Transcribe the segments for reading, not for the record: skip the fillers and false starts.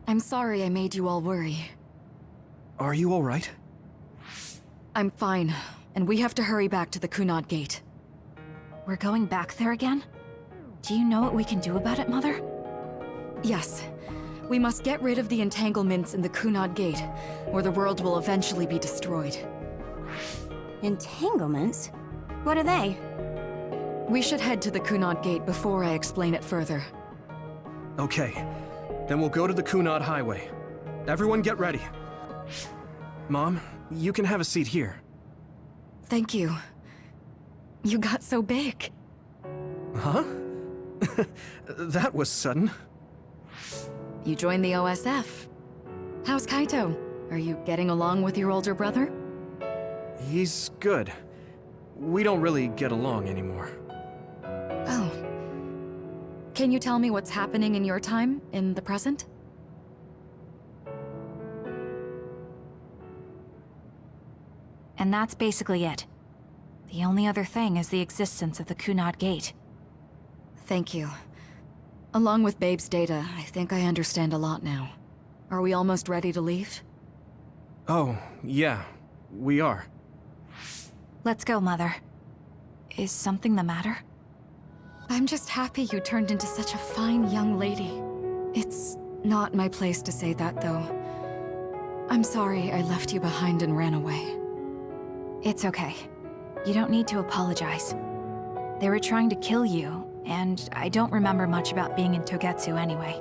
I'm sorry I made you all worry. Are you alright? I'm fine, and we have to hurry back to the Kunad Gate. We're going back there again? Do you know what we can do about it, Mother? Yes. We must get rid of the entanglements in the Kunad Gate, or the world will eventually be destroyed. Entanglements? What are they? We should head to the Kunad Gate before I explain it further. Okay. Then we'll go to the Kunad Highway. Everyone get ready. Mom, you can have a seat here. Thank you. You got so big. Huh? That was sudden. You joined the OSF. How's Kaito? Are you getting along with your older brother? He's good. We don't really get along anymore. Oh. Can you tell me what's happening in your time, in the present? And that's basically it. The only other thing is the existence of the Kunad Gate. Thank you. Along with Babe's data, I think I understand a lot now. Are we almost ready to leave? Oh, yeah. We are. Let's go, Mother. Is something the matter? I'm just happy you turned into such a fine young lady. It's not my place to say that, though. I'm sorry I left you behind and ran away. It's okay. You don't need to apologize. They were trying to kill you, and I don't remember much about being in Togetsu anyway.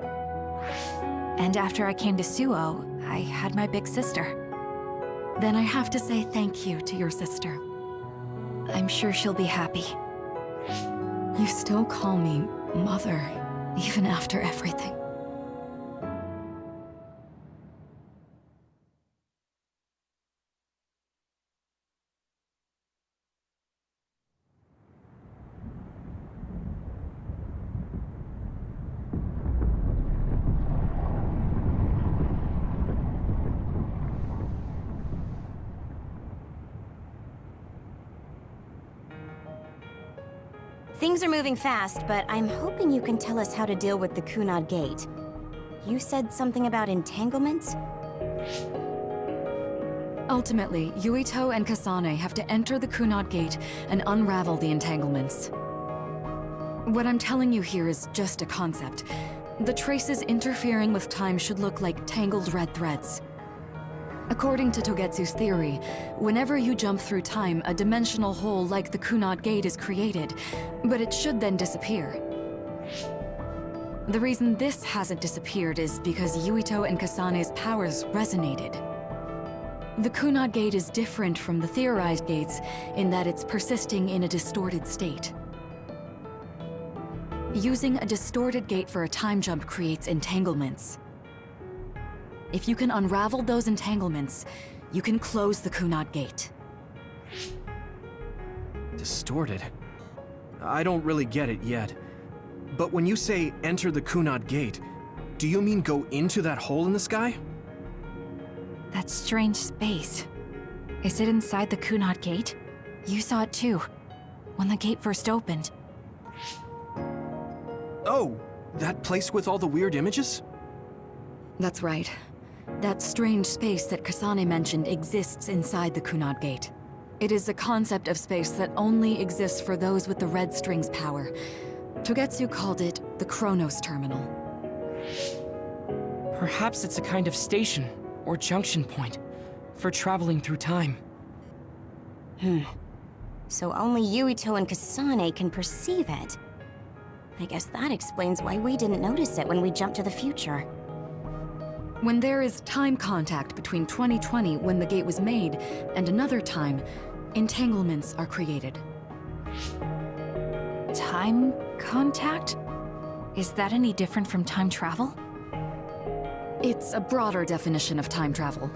And after I came to Suo, I had my big sister. Then I have to say thank you to your sister. I'm sure she'll be happy. You still call me Mother, even after everything. Things are moving fast, but I'm hoping you can tell us how to deal with the Kunad Gate. You said something about entanglements? Ultimately, Yuito and Kasane have to enter the Kunad Gate and unravel the entanglements. What I'm telling you here is just a concept. The traces interfering with time should look like tangled red threads. According to Togetsu's theory, whenever you jump through time, a dimensional hole like the Kunad Gate is created, but it should then disappear. The reason this hasn't disappeared is because Yuito and Kasane's powers resonated. The Kunad Gate is different from the theorized gates in that it's persisting in a distorted state. Using a distorted gate for a time jump creates entanglements. If you can unravel those entanglements, you can close the Kunad Gate. Distorted? I don't really get it yet. But when you say enter the Kunad Gate, do you mean go into that hole in the sky? That strange space. Is it inside the Kunad Gate? You saw it too, when the gate first opened. Oh, that place with all the weird images? That's right. That strange space that Kasane mentioned exists inside the Kunad Gate. It is a concept of space that only exists for those with the Red String's power. Togetsu called it the Chronos Terminal. Perhaps it's a kind of station, or junction point, for traveling through time. So only Yuito and Kasane can perceive it. I guess that explains why we didn't notice it when we jumped to the future. When there is time contact between 2020, when the gate was made, and another time, entanglements are created. Time contact? Is that any different from time travel? It's a broader definition of time travel.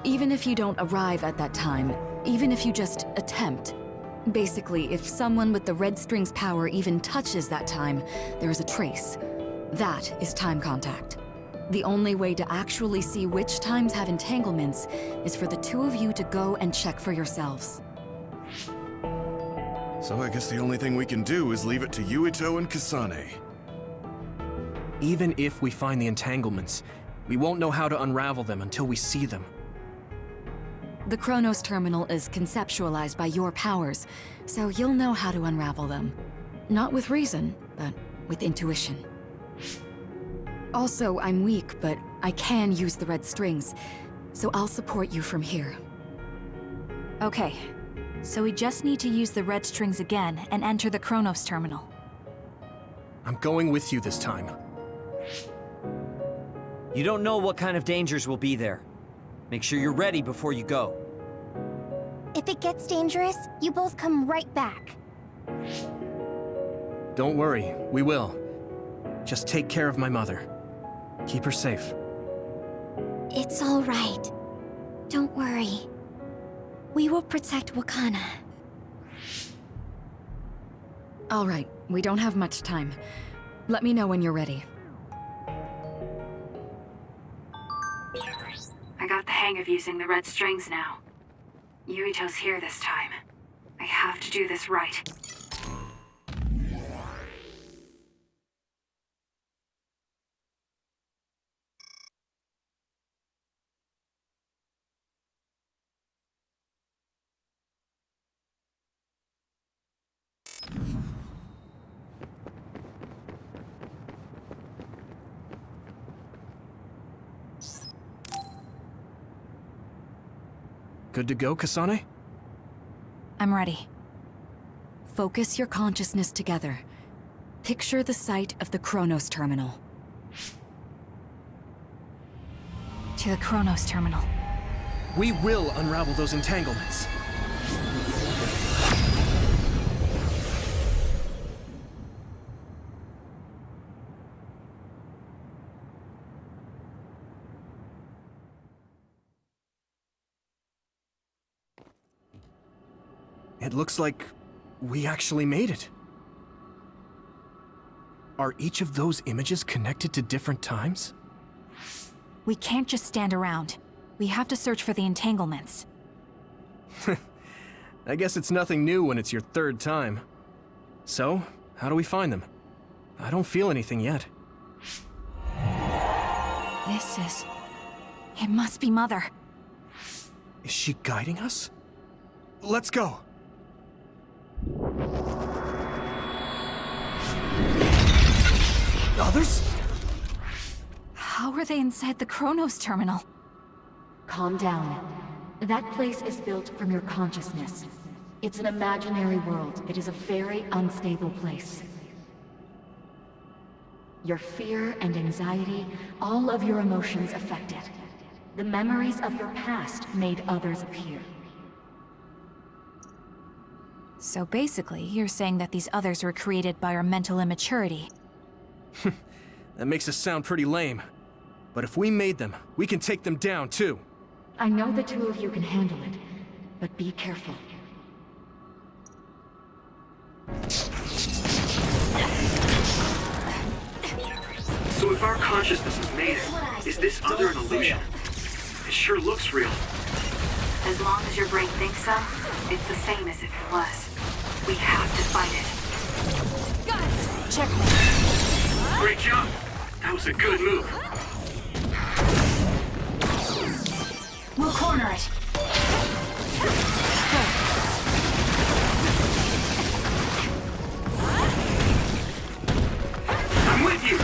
Even if you don't arrive at that time, even if you just attempt. Basically, if someone with the Red String's power even touches that time, there is a trace. That is time contact. The only way to actually see which times have entanglements is for the two of you to go and check for yourselves. So I guess the only thing we can do is leave it to Yuito and Kasane. Even if we find the entanglements, We won't know how to unravel them until we see them. The Chronos terminal is conceptualized by your powers, so you'll know how to unravel them. Not with reason, but with intuition. Also, I'm weak, but I can use the red strings, so I'll support you from here. Okay, so we just need to use the red strings again and enter the Chronos terminal. I'm going with you this time. You don't know what kind of dangers will be there. Make sure you're ready before you go. If it gets dangerous, you both come right back. Don't worry, we will. Just take care of my mother. Keep her safe. It's all right. Don't worry. We will protect Wakana. All right, we don't have much time. Let me know when you're ready. I got the hang of using the red strings now. Yuito's here this time. I have to do this right. Good to go, Kasane? I'm ready. Focus your consciousness together. Picture the site of the Chronos terminal. To the Chronos terminal. We will unravel those entanglements. It looks like we actually made it. Are each of those images connected to different times? We can't just stand around. We have to search for the entanglements. I guess it's nothing new when it's your third time. So, how do we find them? I don't feel anything yet. It must be Mother. Is she guiding us? Let's go! Others? How are they inside the Chronos terminal? Calm down. That place is built from your consciousness. It's an imaginary world. It is a very unstable place. Your fear and anxiety, all of your emotions affect it. The memories of your past made others appear. So basically, you're saying that these others were created by our mental immaturity. That makes us sound pretty lame. But if we made them, we can take them down too. I know the two of you can handle it, but be careful. So if our consciousness has made it, is this other an illusion? It sure looks real. As long as your brain thinks so, it's the same as if it was. We have to fight it. Got it! Checkmate. Great job! That was a good move. We'll corner it. I'm with you!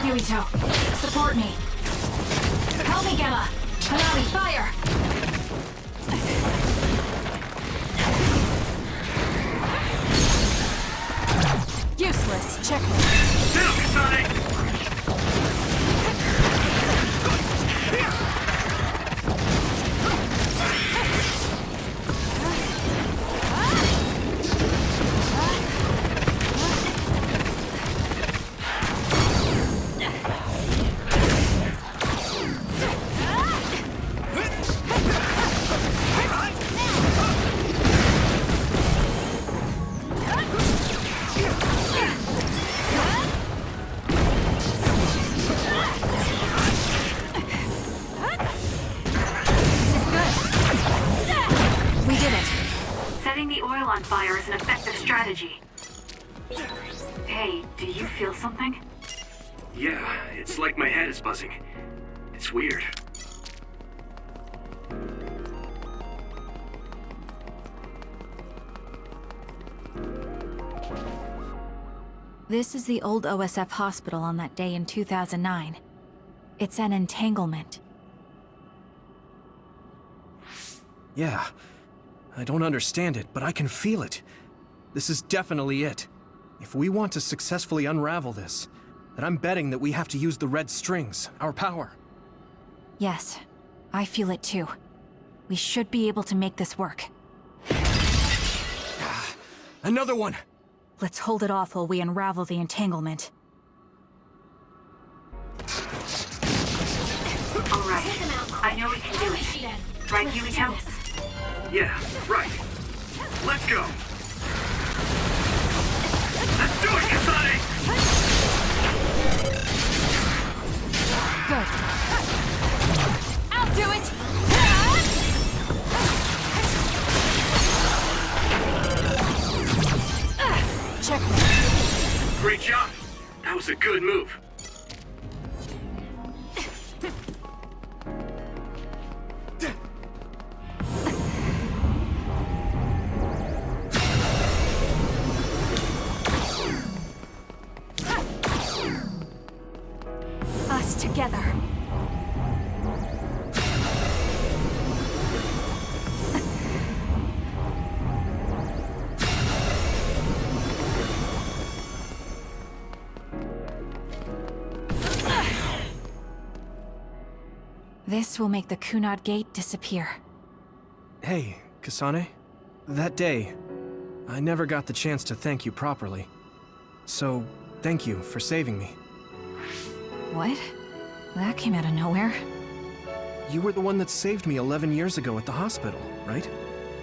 Yuito, support me. Help me, Gemma. Hanabi, fire! Useless. Checkmate. Now, Kasane! Setting the oil on fire is an effective strategy. Hey, do you feel something? Yeah, it's like my head is buzzing. It's weird. This is the old OSF hospital on that day in 2009. It's an entanglement. Yeah. I don't understand it, but I can feel it. This is definitely it. If we want to successfully unravel this, then I'm betting that we have to use the red strings, our power. Yes, I feel it too. We should be able to make this work. Another one! Let's hold it off while we unravel the entanglement. Alright, I know we can do it. Right, Yuito? Yeah, right. Let's go. Let's do it, Kasane! Good. I'll do it! Check me. Great job. That was a good move. Us together. This will make the Kunad Gate disappear. Hey, Kasane. That day, I never got the chance to thank you properly. So, thank you for saving me. What? That came out of nowhere. You were the one that saved me 11 years ago at the hospital, right?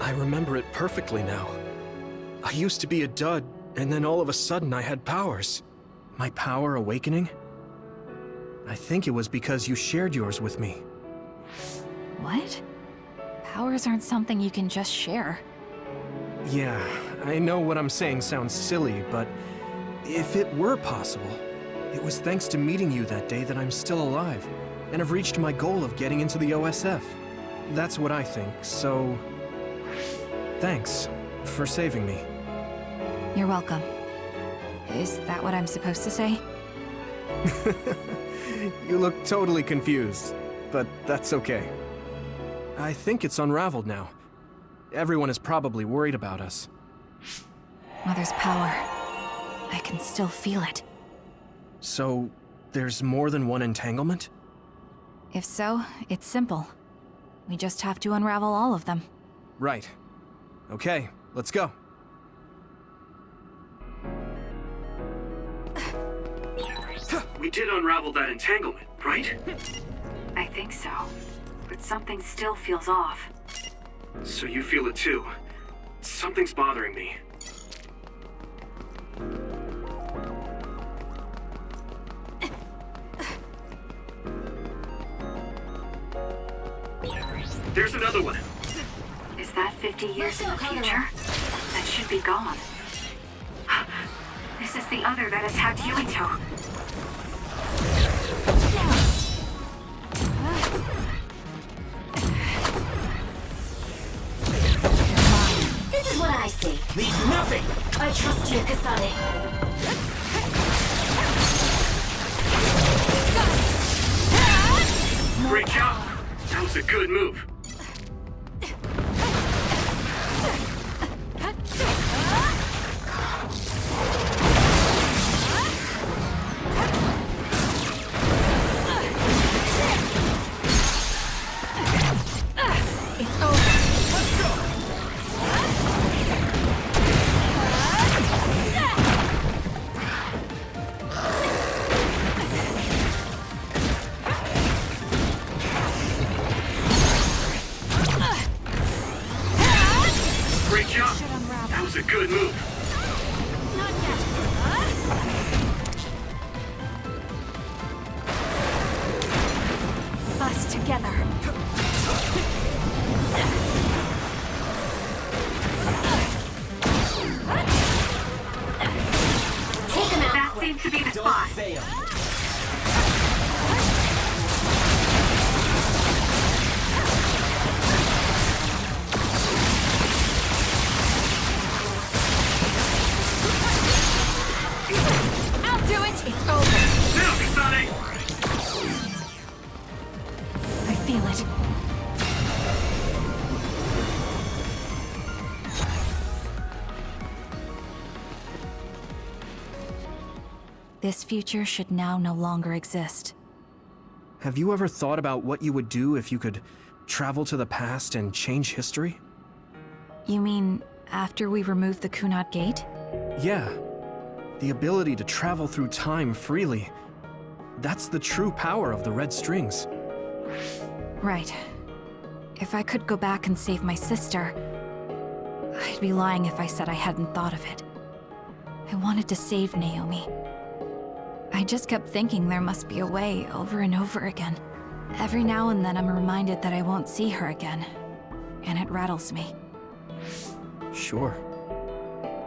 I remember it perfectly now. I used to be a dud, and then all of a sudden I had powers. My power awakening? I think it was because you shared yours with me. What? Powers aren't something you can just share. Yeah, I know what I'm saying sounds silly, but if it were possible, it was thanks to meeting you that day that I'm still alive, and have reached my goal of getting into the OSF. That's what I think, so... Thanks for saving me. You're welcome. Is that what I'm supposed to say? You look totally confused, but that's okay. I think it's unraveled now. Everyone is probably worried about us. Mother's power. I can still feel it. So, there's more than one entanglement? If so, it's simple. We just have to unravel all of them. Right. Okay, let's go. We did unravel that entanglement, right? I think so. But something still feels off. So you feel it too. Something's bothering me. There's another one. Is that 50 years in the future? That should be gone. This is the other that attacked Yuito. This is what I see. Leave nothing! I trust you, Kasane. Great job. That was a good move. Great job. That was a good move. Not yet. Us together. I'll do it! It's over! Now, Kasane! I feel it. This future should now no longer exist. Have you ever thought about what you would do if you could travel to the past and change history? You mean after we remove the Kunad Gate? Yeah. The ability to travel through time freely. That's the true power of the red strings. Right. If I could go back and save my sister, I'd be lying if I said I hadn't thought of it. I wanted to save Naomi. I just kept thinking there must be a way over and over again. Every now and then I'm reminded that I won't see her again, and it rattles me. Sure.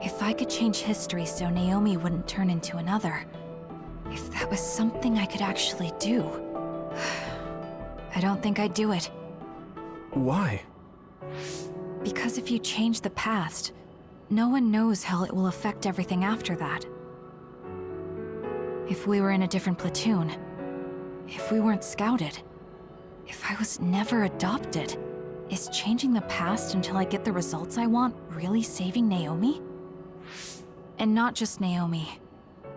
If I could change history so Naomi wouldn't turn into another, if that was something I could actually do, I don't think I'd do it. Why? Because if you change the past, no one knows how it will affect everything after that. If we were in a different platoon, if we weren't scouted, if I was never adopted, is changing the past until I get the results I want really saving Naomi? And not just Naomi.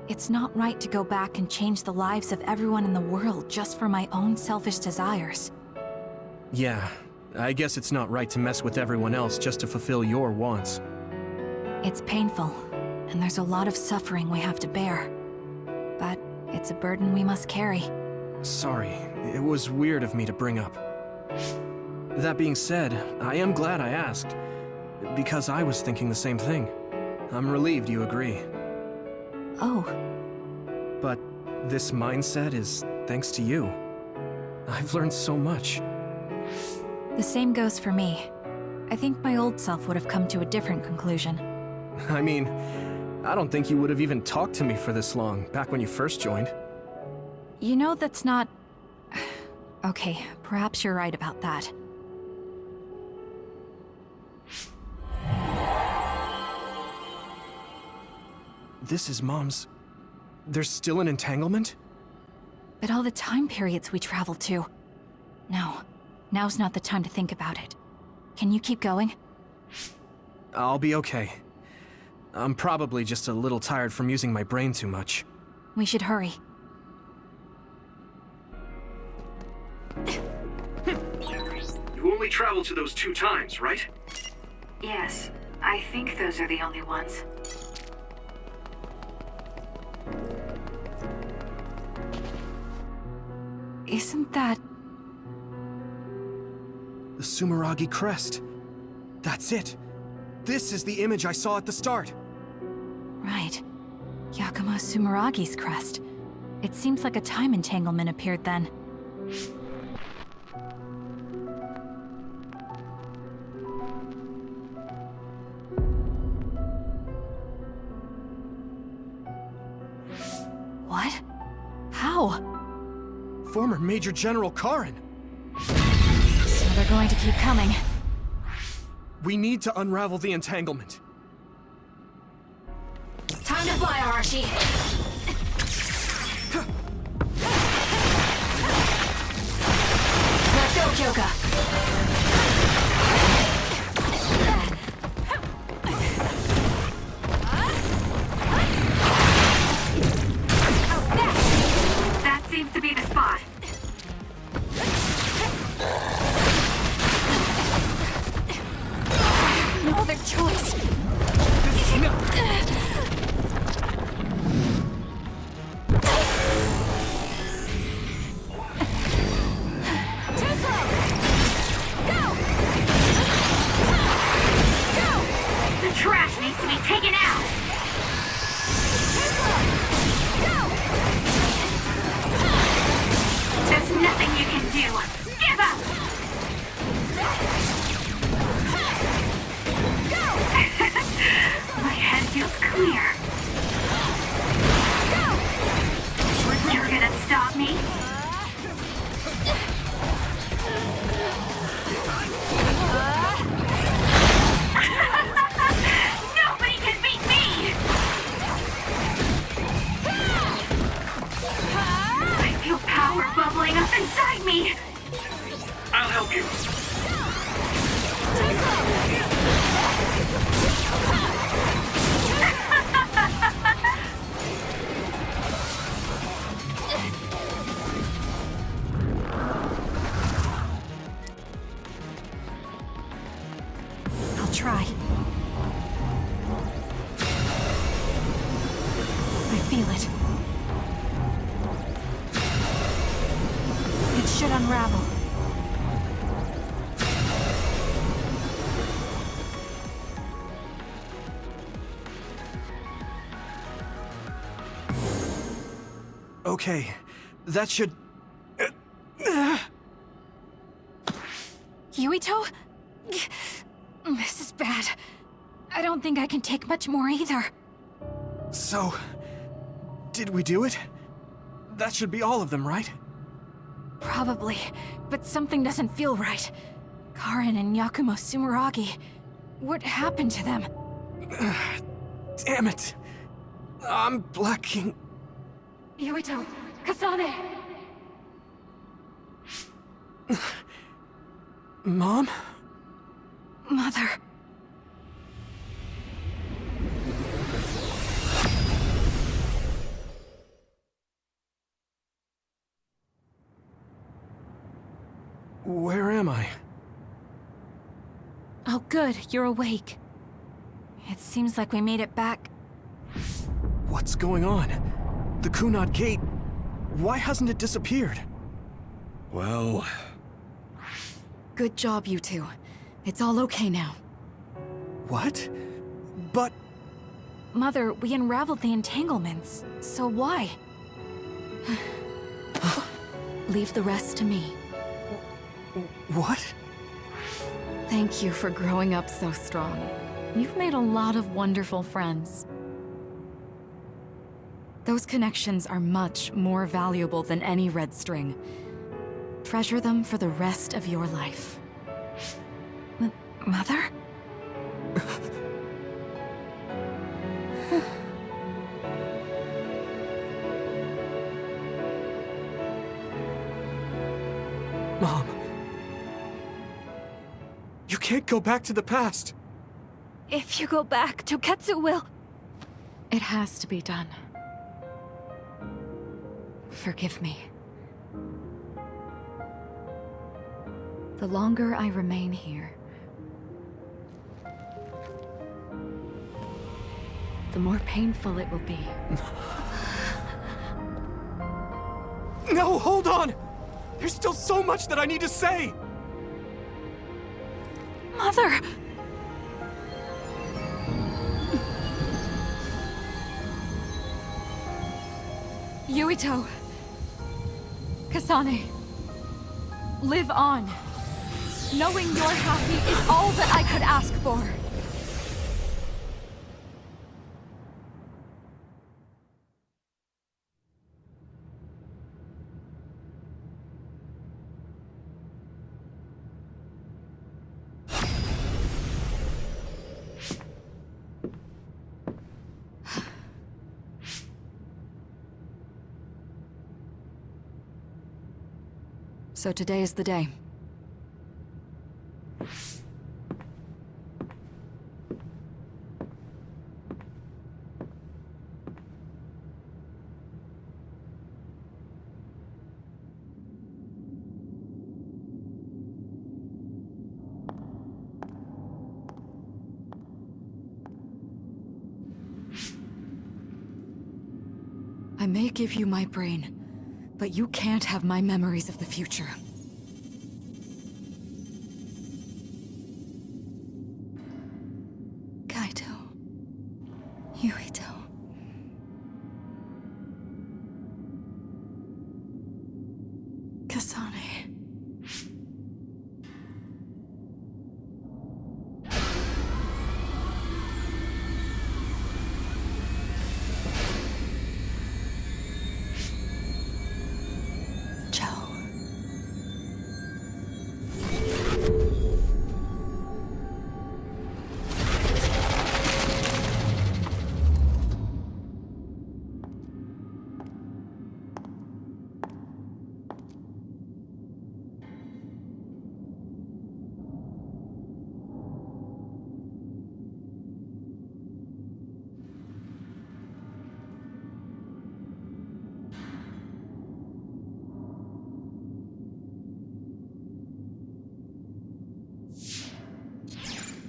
It's not right to go back and change the lives of everyone in the world just for my own selfish desires. Yeah, I guess it's not right to mess with everyone else just to fulfill your wants. It's painful, and there's a lot of suffering we have to bear. But it's a burden we must carry. Sorry, it was weird of me to bring up. That being said, I am glad I asked, because I was thinking the same thing. I'm relieved you agree. Oh, But this mindset is thanks to you. I've learned so much. the same goes for me. I think my old self would have come to a different conclusion. I mean, I don't think you would have even talked to me for this long, back when you first joined. You know, that's not... Okay, perhaps you're right about that. This is Mom's... There's still an entanglement? But all the time periods we travel to... No, now's not the time to think about it. Can you keep going? I'll be okay. I'm probably just a little tired from using my brain too much. We should hurry. You only traveled to those 2 times, right? Yes, I think those are the only ones. Isn't that... The Sumeragi crest. That's it. This is the image I saw at the start. Right. Yakumo Sumeragi's crest. It seems like a time entanglement appeared then. What? How? Former Major General Karin. So they're going to keep coming. We need to unravel the entanglement. Time to fly, Arashi! Let's go, Kyoka! That seems to be the spot. No other choice! The trash needs to be taken out! There's nothing you can do! Give up! My head feels clear. I'll try. I feel it. It should unravel. Okay, that should... Yuito? This is bad. I don't think I can take much more either. So... did we do it? That should be all of them, right? Probably, but something doesn't feel right. Karin and Yakumo Sumeragi. What happened to them? Damn it. I'm blacking... Yuito! Kasane! Mom? Mother. Where am I? Oh good, you're awake. It seems like we made it back. What's going on? The Kunad Gate... why hasn't it disappeared? Well... Good job, you two. It's all okay now. What? But... Mother, we unraveled the entanglements, so why? Leave the rest to me. what? Thank you for growing up so strong. You've made a lot of wonderful friends. Those connections are much more valuable than any red string. Treasure them for the rest of your life. Mother? Mom. You can't go back to the past. If you go back, Toketsu will... It has to be done. Forgive me. The longer I remain here, the more painful it will be. No, hold on! There's still so much that I need to say! Mother! Yuito! Kasane! Live on! Knowing you're happy is all that I could ask for! So today is the day. I may give you my brain, but you can't have my memories of the future. Kaito. Yuito. Kasane.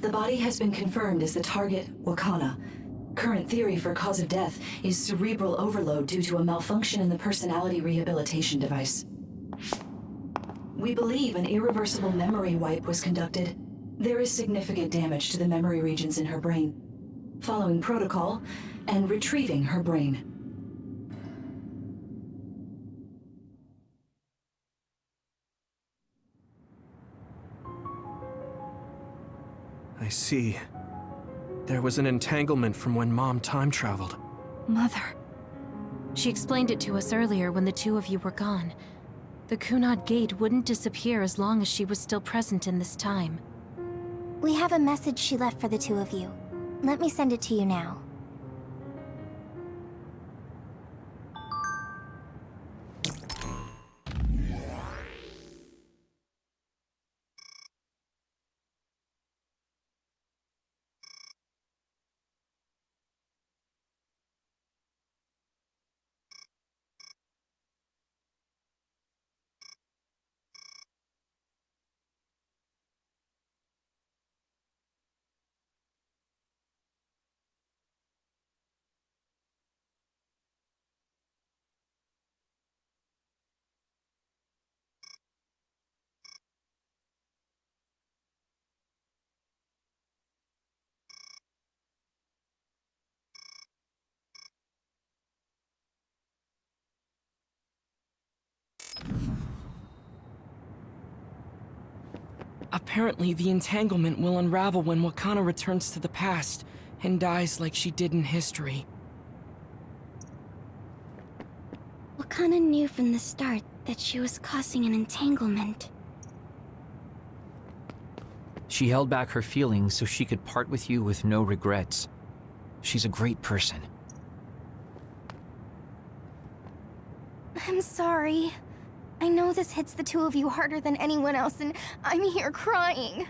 The body has been confirmed as the target, Wakana. Current theory for cause of death is cerebral overload due to a malfunction in the personality rehabilitation device. We believe an irreversible memory wipe was conducted. There is significant damage to the memory regions in her brain. Following protocol and retrieving her brain. I see. There was an entanglement from when Mom time traveled. Mother. She explained it to us earlier when the two of you were gone. The Kunad Gate wouldn't disappear as long as she was still present in this time. We have a message she left for the two of you. Let me send it to you now. Apparently, the entanglement will unravel when Wakana returns to the past and dies like she did in history. Wakana knew from the start that she was causing an entanglement. She held back her feelings so she could part with you with no regrets. She's a great person. I'm sorry. I know this hits the two of you harder than anyone else, and I'm here crying.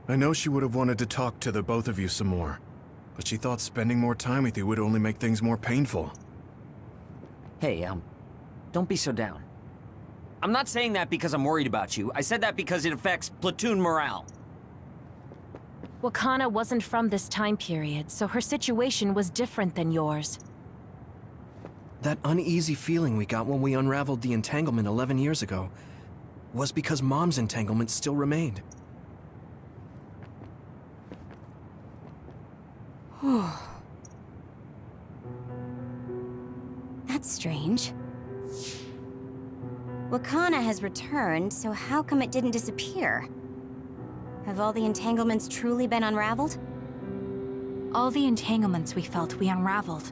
I know she would have wanted to talk to the both of you some more, but she thought spending more time with you would only make things more painful. Hey, don't be so down. I'm not saying that because I'm worried about you. I said that because it affects platoon morale. Wakana wasn't from this time period, so her situation was different than yours. That uneasy feeling we got when we unraveled the entanglement 11 years ago was because Mom's entanglement still remained. That's strange. Wakana has returned, so how come it didn't disappear? Have all the entanglements truly been unraveled? All the entanglements we felt we unraveled.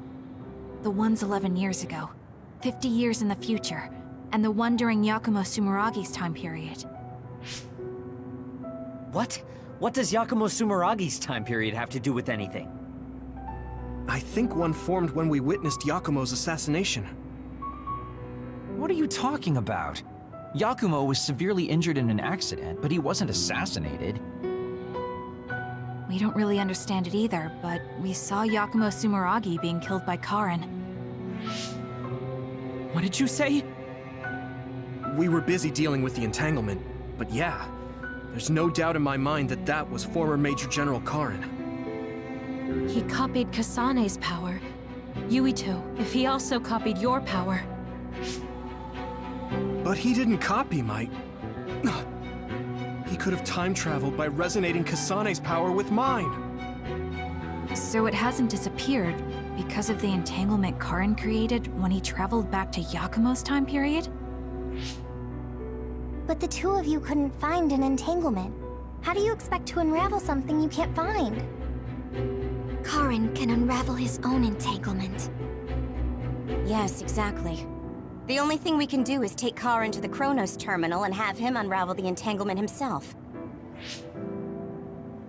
The ones 11 years ago, 50 years in the future, and the one during Yakumo Sumeragi's time period. What? What does Yakumo Sumeragi's time period have to do with anything? I think one formed when we witnessed Yakumo's assassination. What are you talking about? Yakumo was severely injured in an accident, but he wasn't assassinated. We don't really understand it either, but we saw Yakumo Sumeragi being killed by Karin. What did you say? We were busy dealing with the entanglement, but yeah, there's no doubt in my mind that that was former Major General Karin. He copied Kasane's power. Yuito, if he also copied your power. But he didn't copy my... He could have time traveled by resonating Kasane's power with mine. So it hasn't disappeared because of the entanglement Karin created when he traveled back to Yakumo's time period? But the two of you couldn't find an entanglement. How do you expect to unravel something you can't find? Karin can unravel his own entanglement. Yes, exactly. The only thing we can do is take Karin to the Chronos terminal and have him unravel the entanglement himself.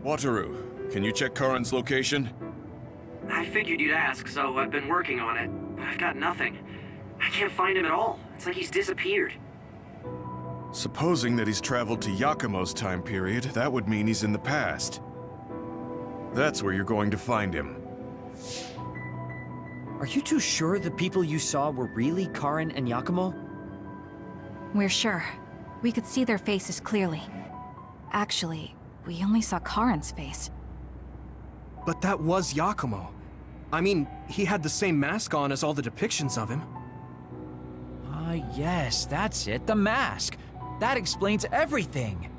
Wataru, can you check Karin's location? I figured you'd ask, so I've been working on it, but I've got nothing. I can't find him at all. It's like he's disappeared. Supposing that he's traveled to Yakumo's time period, that would mean he's in the past. That's where you're going to find him. Are you two sure the people you saw were really Karin and Yakumo? We're sure. We could see their faces clearly. Actually, we only saw Karin's face. But that was Yakumo. I mean, he had the same mask on as all the depictions of him. Ah, yes, that's it, the mask. That explains everything.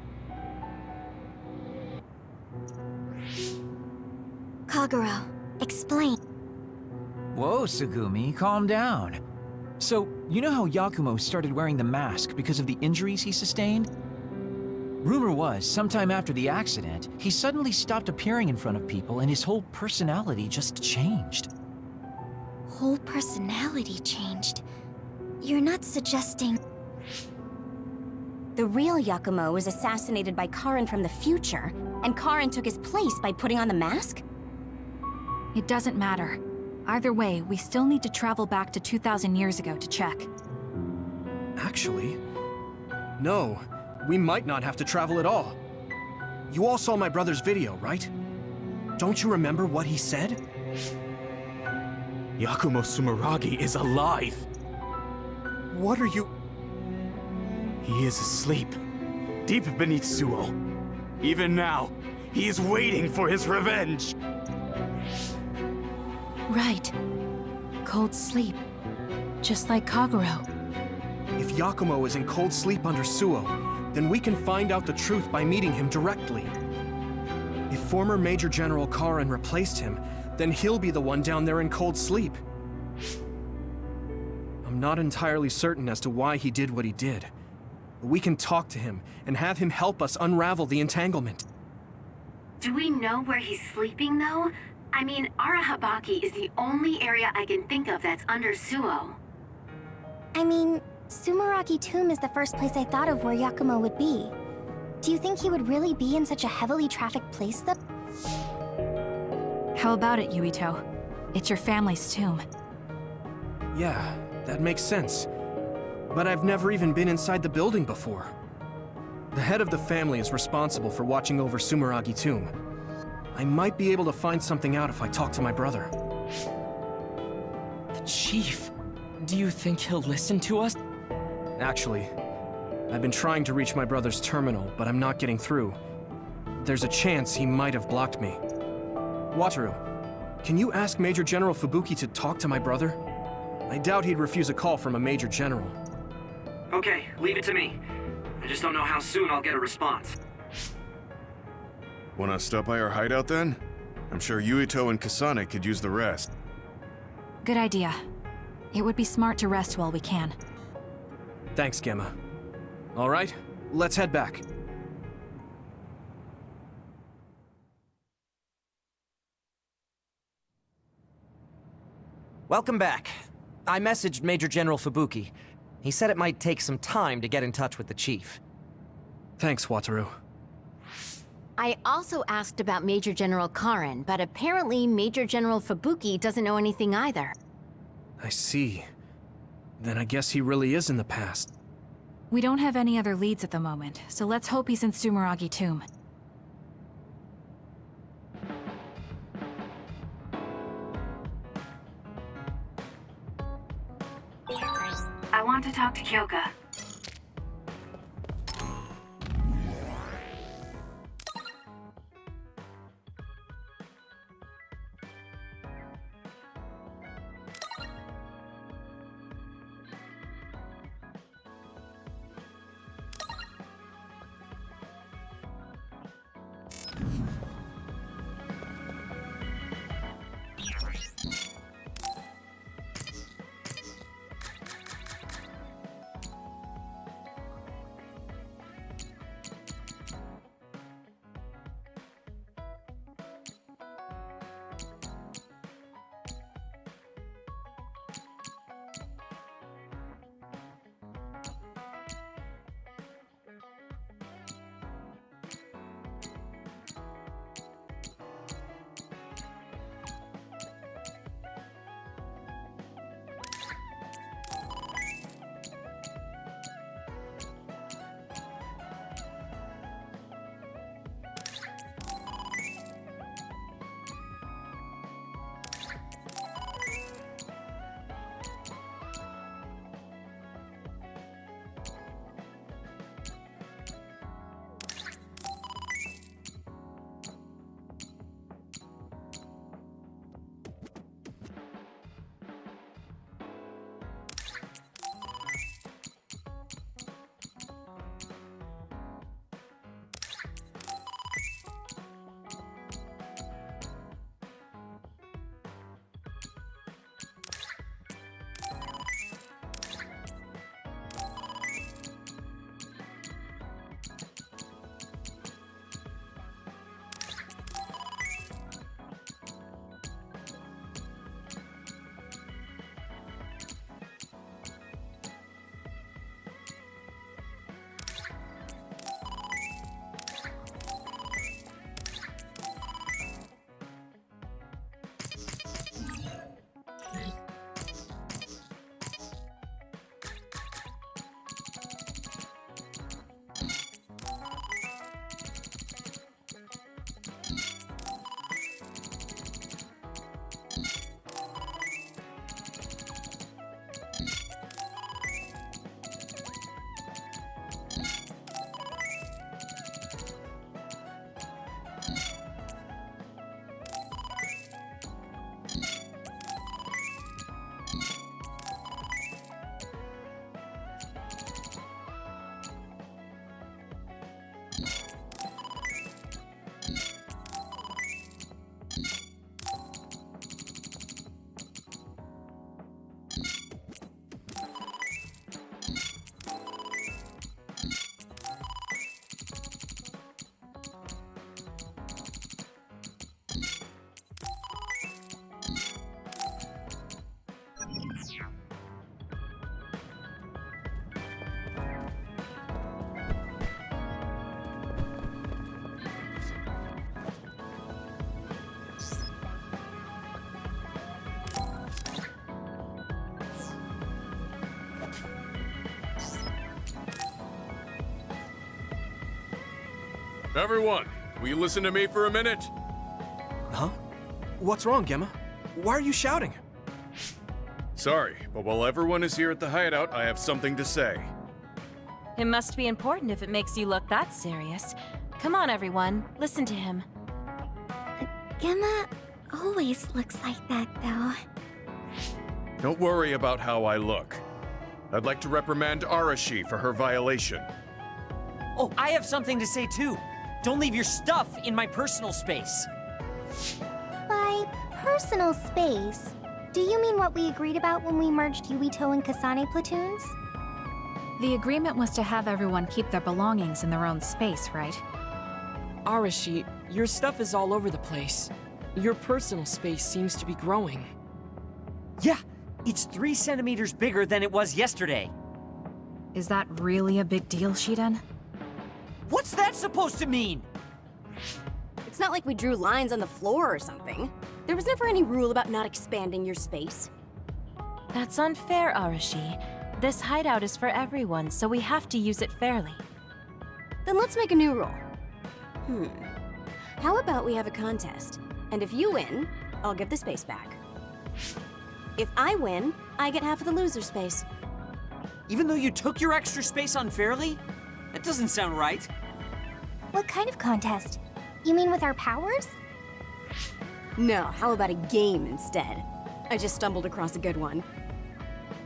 Kagero, explain. Whoa, Sugumi, calm down. So, you know how Yakumo started wearing the mask because of the injuries he sustained? Rumor was, sometime after the accident, he suddenly stopped appearing in front of people and his whole personality just changed. Whole personality changed. You're not suggesting... The real Yakumo was assassinated by Karin from the future, and Karin took his place by putting on the mask? It doesn't matter. Either way, we still need to travel back to 2,000 years ago to check. Actually, no. We might not have to travel at all. You all saw my brother's video, right? Don't you remember what he said? Yakumo Sumeragi is alive! What are you... He is asleep, deep beneath Suo. Even now, he is waiting for his revenge! Right. Cold sleep. Just like Kagero. If Yakumo is in cold sleep under Suo, then we can find out the truth by meeting him directly. If former Major General Karin replaced him, then he'll be the one down there in cold sleep. I'm not entirely certain as to why he did what he did. But we can talk to him and have him help us unravel the entanglement. Do we know where he's sleeping, though? I mean, Arahabaki is the only area I can think of that's under Suo. I mean, Sumeragi Tomb is the first place I thought of where Yakumo would be. Do you think he would really be in such a heavily trafficked place, though? How about it, Yuito? It's your family's tomb. Yeah, that makes sense. But I've never even been inside the building before. The head of the family is responsible for watching over Sumeragi Tomb. I might be able to find something out if I talk to my brother. The Chief. Do you think he'll listen to us? Actually, I've been trying to reach my brother's terminal, but I'm not getting through. There's a chance he might have blocked me. Wataru, can you ask Major General Fubuki to talk to my brother? I doubt he'd refuse a call from a Major General. Okay, leave it to me. I just don't know how soon I'll get a response. Wanna stop by our hideout then? I'm sure Yuito and Kasane could use the rest. Good idea. It would be smart to rest while we can. Thanks, Gemma. All right, let's head back. Welcome back. I messaged Major General Fubuki. He said it might take some time to get in touch with the Chief. Thanks, Wataru. I also asked about Major General Karin, but apparently Major General Fubuki doesn't know anything either. I see. Then I guess he really is in the past. We don't have any other leads at the moment, so let's hope he's in Sumeragi Tomb. I want to talk to Kyoka. Everyone, will you listen to me for a minute? Huh? What's wrong, Gemma? Why are you shouting? Sorry, but while everyone is here at the hideout, I have something to say. It must be important if it makes you look that serious. Come on, everyone. Listen to him. Gemma always looks like that, though. Don't worry about how I look. I'd like to reprimand Arashi for her violation. Oh, I have something to say too. Don't leave your stuff in my personal space. By personal space, do you mean what we agreed about when we merged Yuito and Kasane platoons? The agreement was to have everyone keep their belongings in their own space, right? Arashi, your stuff is all over the place. Your personal space seems to be growing. Yeah, it's 3 centimeters bigger than it was yesterday. Is that really a big deal, Shiden? What's that supposed to mean? It's not like we drew lines on the floor or something. There was never any rule about not expanding your space. That's unfair, Arashi. This hideout is for everyone, so we have to use it fairly. Then let's make a new rule. How about we have a contest? And if you win, I'll give the space back. If I win, I get half of the loser space. Even though you took your extra space unfairly? That doesn't sound right. What kind of contest? You mean with our powers? No, how about a game instead? I just stumbled across a good one.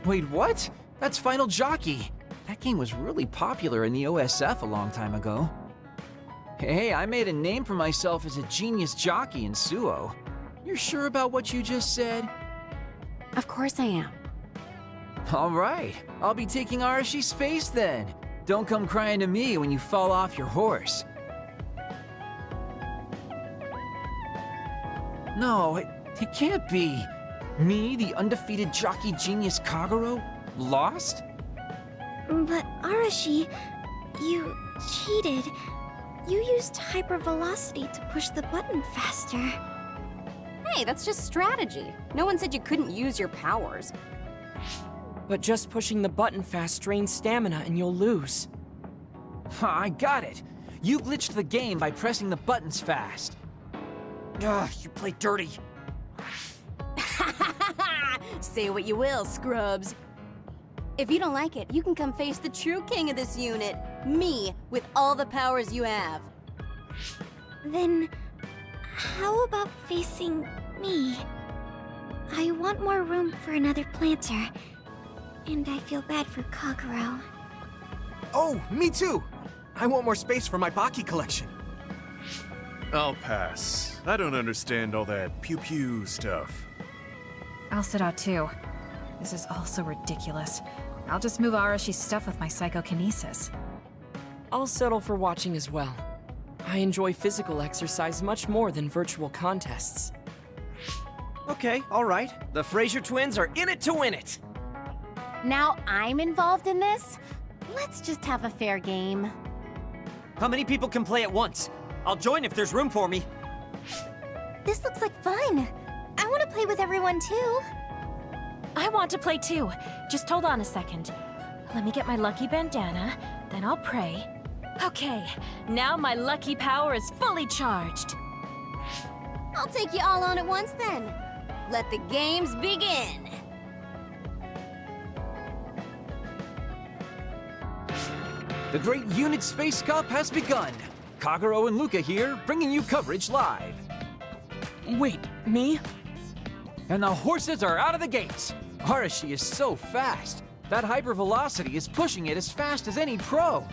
Wait, what? That's Final Jockey. That game was really popular in the OSF a long time ago. Hey, I made a name for myself as a genius jockey in Suo. You're sure about what you just said? Of course I am. All right, I'll be taking Arashi's space then. Don't come crying to me when you fall off your horse. No, it can't be. Me, the undefeated jockey genius Kagero, lost? But Arashi, you cheated. You used hypervelocity to push the button faster. Hey, that's just strategy. No one said you couldn't use your powers. But just pushing the button fast drains stamina and you'll lose. I got it. You glitched the game by pressing the buttons fast. Ugh, you play dirty. Say what you will, scrubs. If you don't like it, you can come face the true king of this unit. Me, with all the powers you have. Then, how about facing me? I want more room for another planter. And I feel bad for Kagero. Oh, me too! I want more space for my Baki collection. I'll pass. I don't understand all that pew-pew stuff. I'll sit out too. This is all so ridiculous. I'll just move Arashi's stuff with my psychokinesis. I'll settle for watching as well. I enjoy physical exercise much more than virtual contests. Okay, alright. The Fraser twins are in it to win it! Now I'm involved in this? Let's just have a fair game. How many people can play at once? I'll join if there's room for me. This looks like fun. I want to play with everyone too. I want to play too. Just hold on a second. Let me get my lucky bandana, then I'll pray. Okay, now my lucky power is fully charged. I'll take you all on at once then. Let the games begin. The Great Unit Space Cup has begun. Kagero and Luca here, bringing you coverage live. Wait, me? And the horses are out of the gates. Arashi is so fast. That hypervelocity is pushing it as fast as any pro.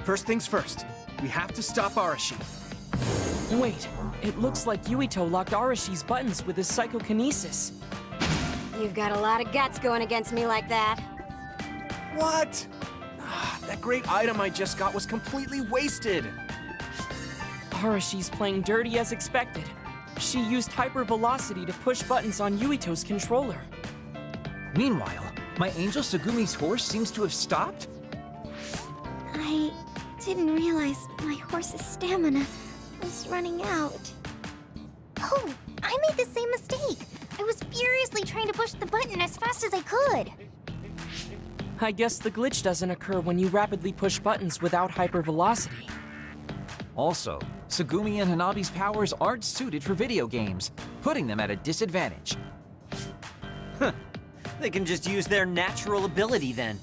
First things first, we have to stop Arashi. Wait, it looks like Yuito locked Arashi's buttons with his psychokinesis. You've got a lot of guts going against me like that. What? That great item I just got was completely wasted. Arashi's playing dirty as expected. She used hypervelocity to push buttons on Yuito's controller. Meanwhile, my angel Sugumi's horse seems to have stopped? I didn't realize my horse's stamina was running out. Oh, I made the same mistake. I was furiously trying to push the button as fast as I could. I guess the glitch doesn't occur when you rapidly push buttons without hypervelocity. Also, Tsugumi and Hanabi's powers aren't suited for video games, putting them at a disadvantage. They can just use their natural ability then.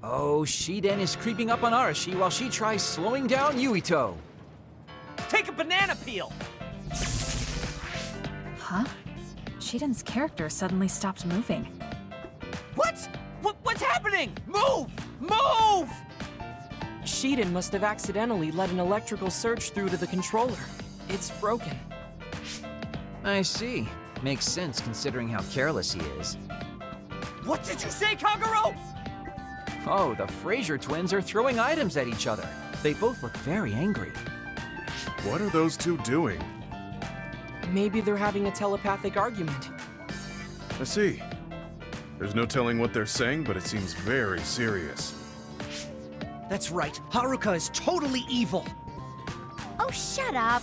Oh, Shiden is creeping up on Arashi while she tries slowing down Yuito. Take a banana peel! Huh? Shiden's character suddenly stopped moving. What? What's happening? Move! Move! Shiden must have accidentally let an electrical surge through to the controller. It's broken. I see. Makes sense considering how careless he is. What did you say, Kagero? Oh, the Fraser twins are throwing items at each other. They both look very angry. What are those two doing? Maybe they're having a telepathic argument. I see. There's no telling what they're saying, but it seems very serious. That's right. Haruka is totally evil. Oh, shut up.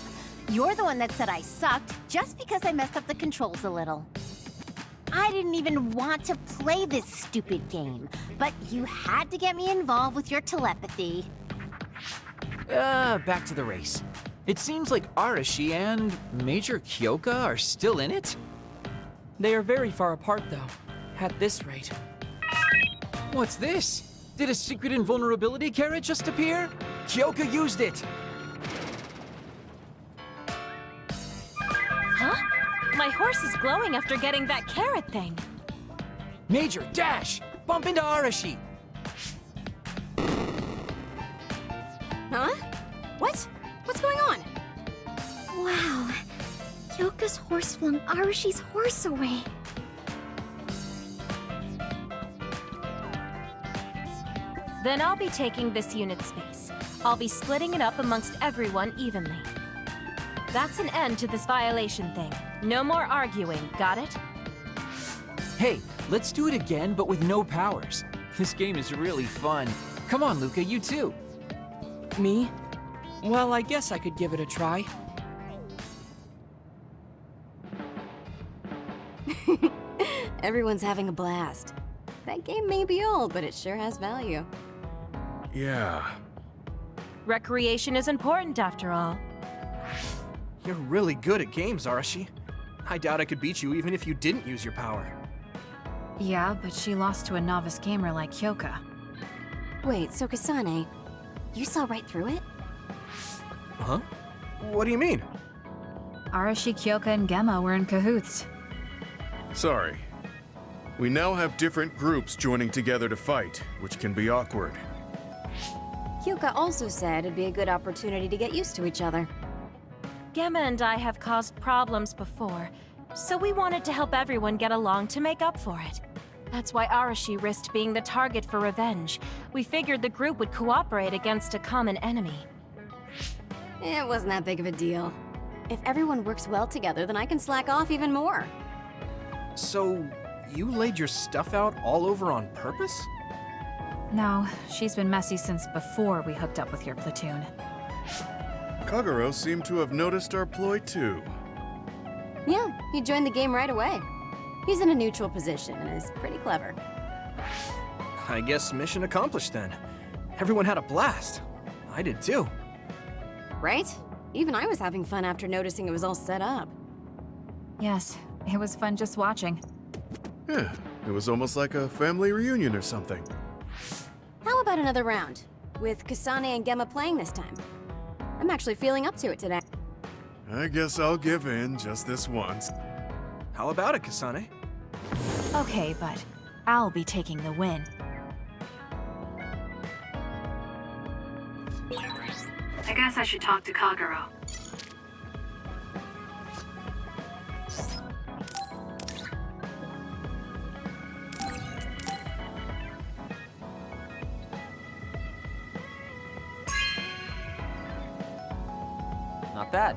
You're the one that said I sucked just because I messed up the controls a little. I didn't even want to play this stupid game, but you had to get me involved with your telepathy. Back to the race. It seems like Arashi and Major Kyoka are still in it? They are very far apart, though. At this rate. What's this? Did a secret invulnerability carrot just appear? Kyoka used it! Huh? My horse is glowing after getting that carrot thing. Major, dash! Bump into Arashi! Huh? What? What's going on? Wow. Kyoka's horse flung Arashi's horse away. Then I'll be taking this unit's space. I'll be splitting it up amongst everyone evenly. That's an end to this violation thing. No more arguing, got it? Hey, let's do it again, but with no powers. This game is really fun. Come on, Luca, you too. Me? Well, I guess I could give it a try. Everyone's having a blast. That game may be old, but it sure has value. Yeah. Recreation is important after all. You're really good at games, Arashi. I doubt I could beat you even if you didn't use your power. Yeah, but she lost to a novice gamer like Kyoka. Wait, so Kasane, you saw right through it? Huh? What do you mean? Arashi, Kyoka, and Gemma were in cahoots. Sorry. We now have different groups joining together to fight, which can be awkward. Kyoka also said it'd be a good opportunity to get used to each other. Gemma and I have caused problems before, so we wanted to help everyone get along to make up for it. That's why Arashi risked being the target for revenge. We figured the group would cooperate against a common enemy. It wasn't that big of a deal. If everyone works well together, then I can slack off even more. So, you laid your stuff out all over on purpose? No, she's been messy since before we hooked up with your platoon. Kagero seemed to have noticed our ploy too. Yeah, he joined the game right away. He's in a neutral position and is pretty clever. I guess mission accomplished then. Everyone had a blast. I did too. Right? Even I was having fun after noticing it was all set up. Yes, it was fun just watching. Yeah, it was almost like a family reunion or something. How about another round? With Kasane and Gemma playing this time. I'm actually feeling up to it today. I guess I'll give in just this once. How about it, Kasane? Okay, but I'll be taking the win. I guess I should talk to Kagero. Not bad.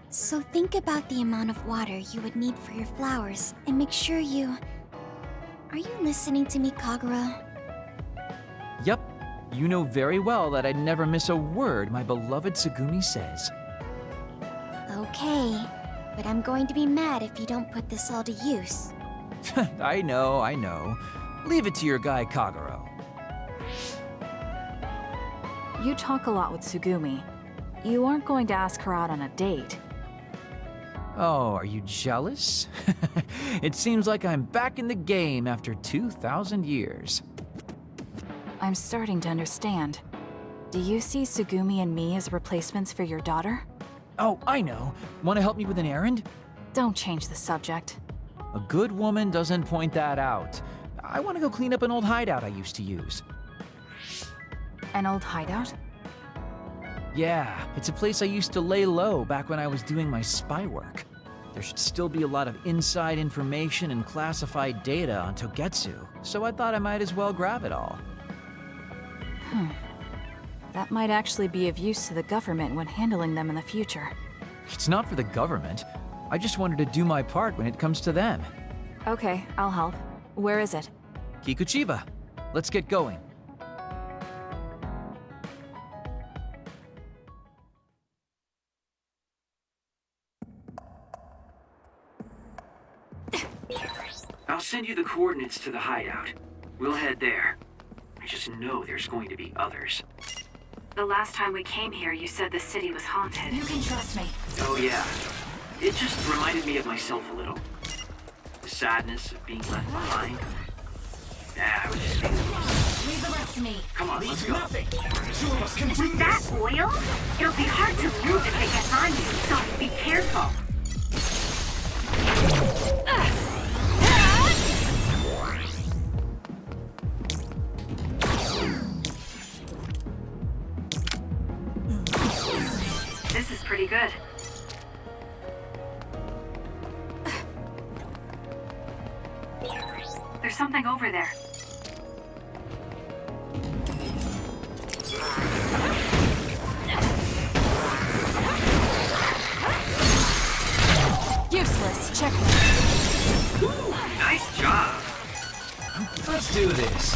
So think about the amount of water you would need for your flowers, and make sure you... Are you listening to me, Kagero? Yup. You know very well that I'd never miss a word my beloved Tsugumi says. Okay, but I'm going to be mad if you don't put this all to use. I know. Leave it to your guy Kagero. You talk a lot with Tsugumi. You aren't going to ask her out on a date. Oh, are you jealous? It seems like I'm back in the game after 2,000 years. I'm starting to understand. Do you see Tsugumi and me as replacements for your daughter? Oh, I know. Want to help me with an errand? Don't change the subject. A good woman doesn't point that out. I want to go clean up an old hideout I used to use. An old hideout? Yeah, it's a place I used to lay low back when I was doing my spy work. There should still be a lot of inside information and classified data on Togetsu, so I thought I might as well grab it all. That might actually be of use to the government when handling them in the future. It's not for the government. I just wanted to do my part when it comes to them. Okay, I'll help. Where is it? Kikuchiba. Let's get going. I'll send you the coordinates to the hideout. We'll head there. I just know there's going to be others. The last time we came here, you said the city was haunted. You can trust me. Oh yeah. It just reminded me of myself a little. The sadness of being left behind. I was just thinking of myself. Leave the rest to me. Come on, let's go. Two of us can do That this! oil? It'll be hard to move if it gets on you, so be careful. This is pretty good. There's something over there. Useless. Checkmate. Nice job. Let's do this.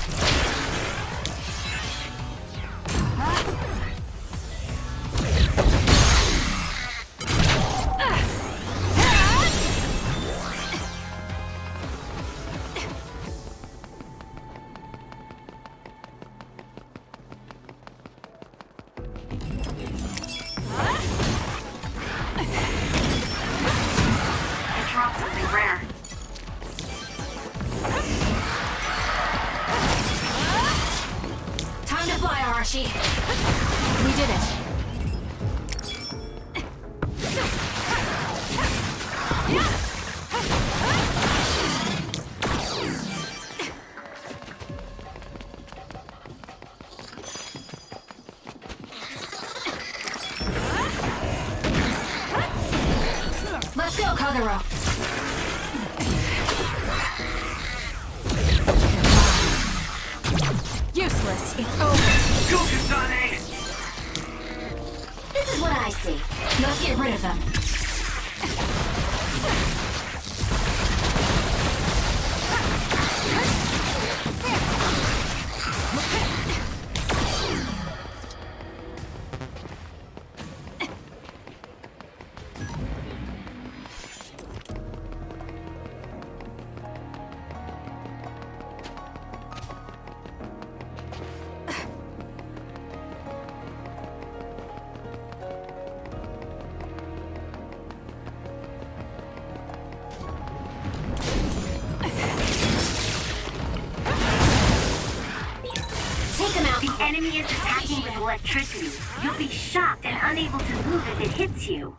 Drop something rare. Time to fly, Arashi. We did it. Let's go, Kagero. Useless. It's over. Go, Kasane! This is what I see. Let's get rid of them. The enemy is attacking with electricity. You'll be shocked and unable to move if it hits you.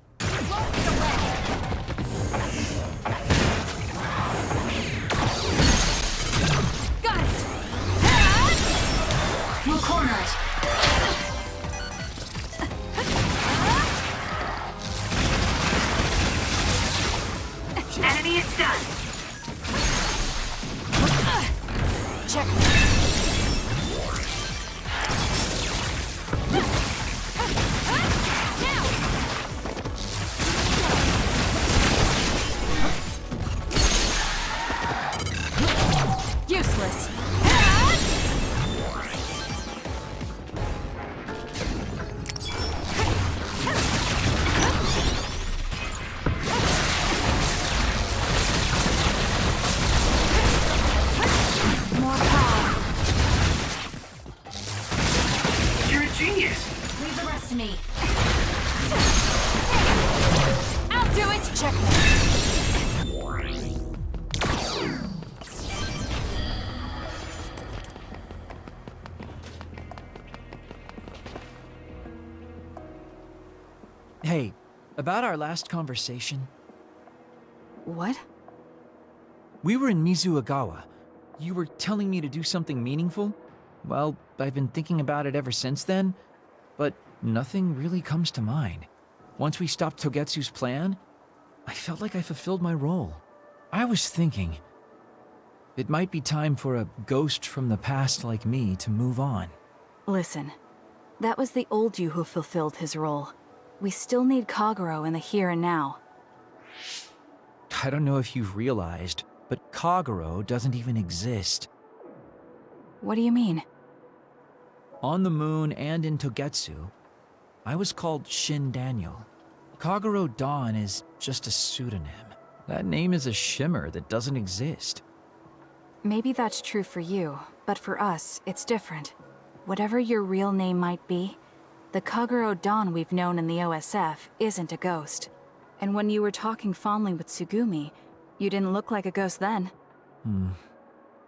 Got it. We'll corner it. Enemy is done. Checkmate. Useless. Hey, about our last conversation. What? We were in Mizuagawa. You were telling me to do something meaningful? Well, I've been thinking about it ever since then, but nothing really comes to mind. Once we stopped Togetsu's plan, I felt like I fulfilled my role. I was thinking, it might be time for a ghost from the past like me to move on. Listen, that was the old you who fulfilled his role. We still need Kagero in the here and now. I don't know if you've realized, but Kagero doesn't even exist. What do you mean? On the moon and in Togetsu, I was called Shin Daniel. Kagero Dawn is just a pseudonym. That name is a shimmer that doesn't exist. Maybe that's true for you, but for us, it's different. Whatever your real name might be, the Kagero Dawn we've known in the OSF isn't a ghost. And when you were talking fondly with Tsugumi, you didn't look like a ghost then.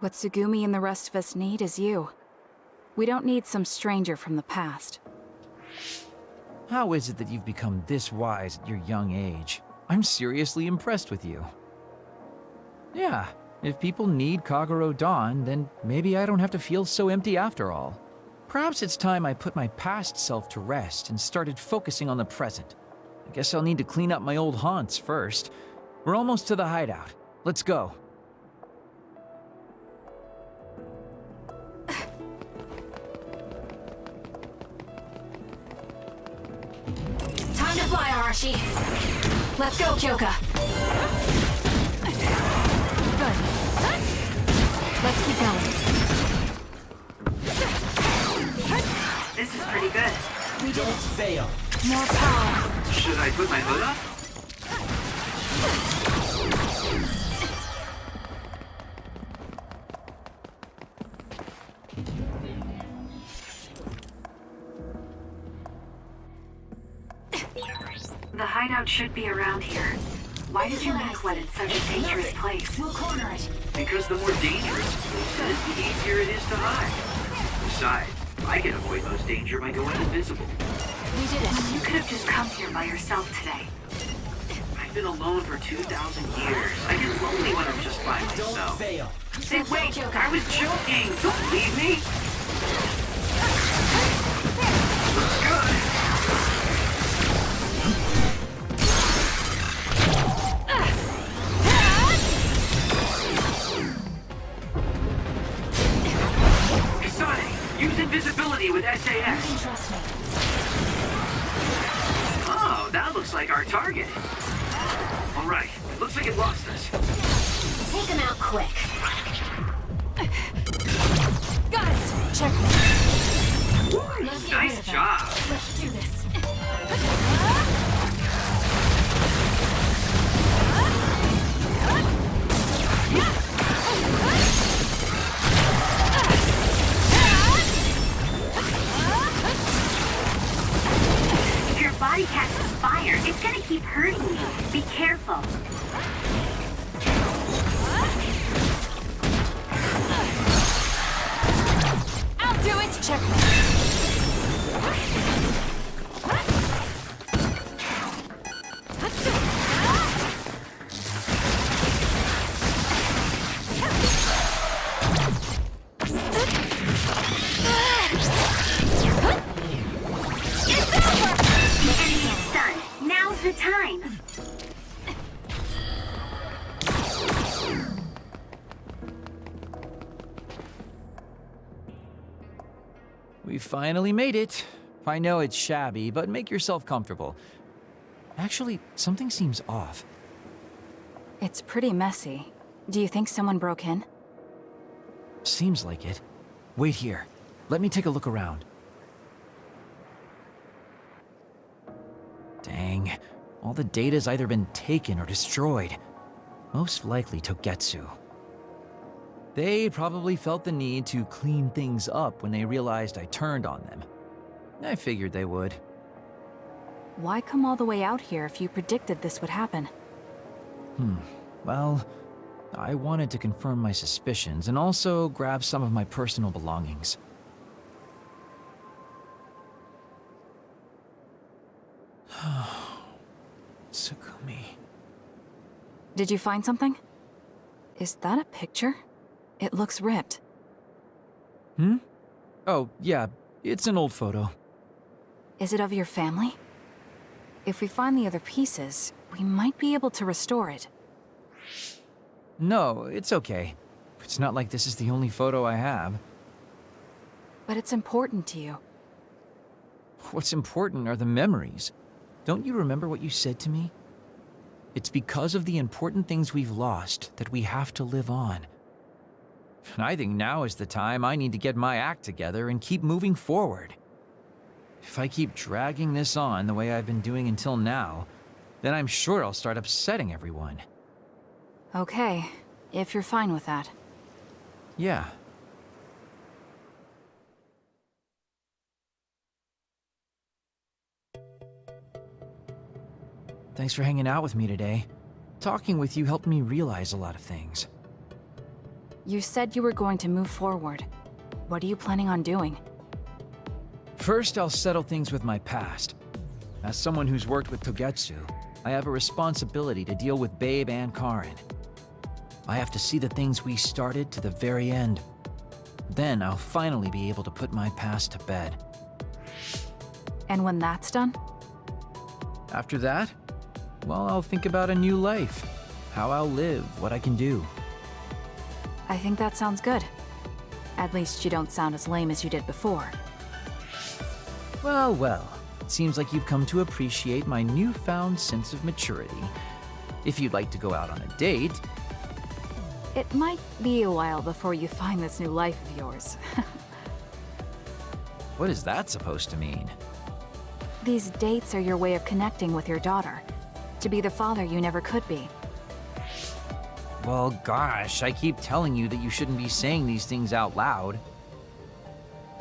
What Tsugumi and the rest of us need is you. We don't need some stranger from the past. How is it that you've become this wise at your young age? I'm seriously impressed with you. Yeah, if people need Kagero Dawn, then maybe I don't have to feel so empty after all. Perhaps it's time I put my past self to rest and started focusing on the present. I guess I'll need to clean up my old haunts first. We're almost to the hideout. Let's go. Time to fly, Arashi. Let's go, Kyoka. Good. Let's keep going. This is pretty good. We did it. Fail. More power. Should I put my hood up? The hideout should be around here. Why did you make what it's such a dangerous place? We'll corner it. Because the more dangerous the place is, the easier it is to hide. Besides, I can avoid most danger by going invisible. We did it. You could have just come here by yourself today. I've been alone for 2,000 years. I get lonely when I'm just by myself. Don't fail. Hey, wait! I was joking! Don't leave me! Looks good! Kasane, use invisibility with SAS. You can trust me. Oh, that looks like our target. All right, looks like it lost us. Take him out quick. Got it. Check me. Nice job. Let's do this. If your body catches fire, it's gonna keep hurting you. Be careful. I'll do it. Check me. The time. We finally made it. I know it's shabby, but make yourself comfortable. Actually, something seems off. It's pretty messy. Do you think someone broke in? Seems like it. Wait here. Let me take a look around. Dang. All the data's either been taken or destroyed. Most likely Togetsu. They probably felt the need to clean things up when they realized I turned on them. I figured they would. Why come all the way out here if you predicted this would happen? Well, I wanted to confirm my suspicions and also grab some of my personal belongings. Tsugumi. Did you find something? Is that a picture? It looks ripped. Oh, yeah, it's an old photo. Is it of your family? If we find the other pieces, we might be able to restore it. No, it's okay. It's not like this is the only photo I have. But it's important to you. What's important are the memories. Don't you remember what you said to me? It's because of the important things we've lost that we have to live on. And I think now is the time I need to get my act together and keep moving forward. If I keep dragging this on the way I've been doing until now, then I'm sure I'll start upsetting everyone. Okay, if you're fine with that. Yeah. Thanks for hanging out with me today. Talking with you helped me realize a lot of things. You said you were going to move forward. What are you planning on doing? First, I'll settle things with my past. As someone who's worked with Togetsu, I have a responsibility to deal with Babe and Karen. I have to see the things we started to the very end. Then I'll finally be able to put my past to bed. And when that's done? After that, well, I'll think about a new life. How I'll live, what I can do. I think that sounds good. At least you don't sound as lame as you did before. Well, well. It seems like you've come to appreciate my newfound sense of maturity. If you'd like to go out on a date... It might be a while before you find this new life of yours. What is that supposed to mean? These dates are your way of connecting with your daughter. To be the father you never could be. Well, gosh, I keep telling you that you shouldn't be saying these things out loud.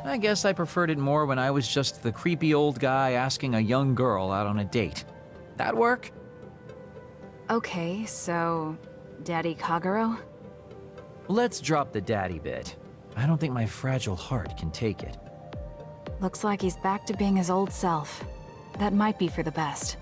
I guess I preferred it more when I was just the creepy old guy asking a young girl out on a date. That work? Okay, so... Daddy Kagero? Let's drop the daddy bit. I don't think my fragile heart can take it. Looks like he's back to being his old self. That might be for the best.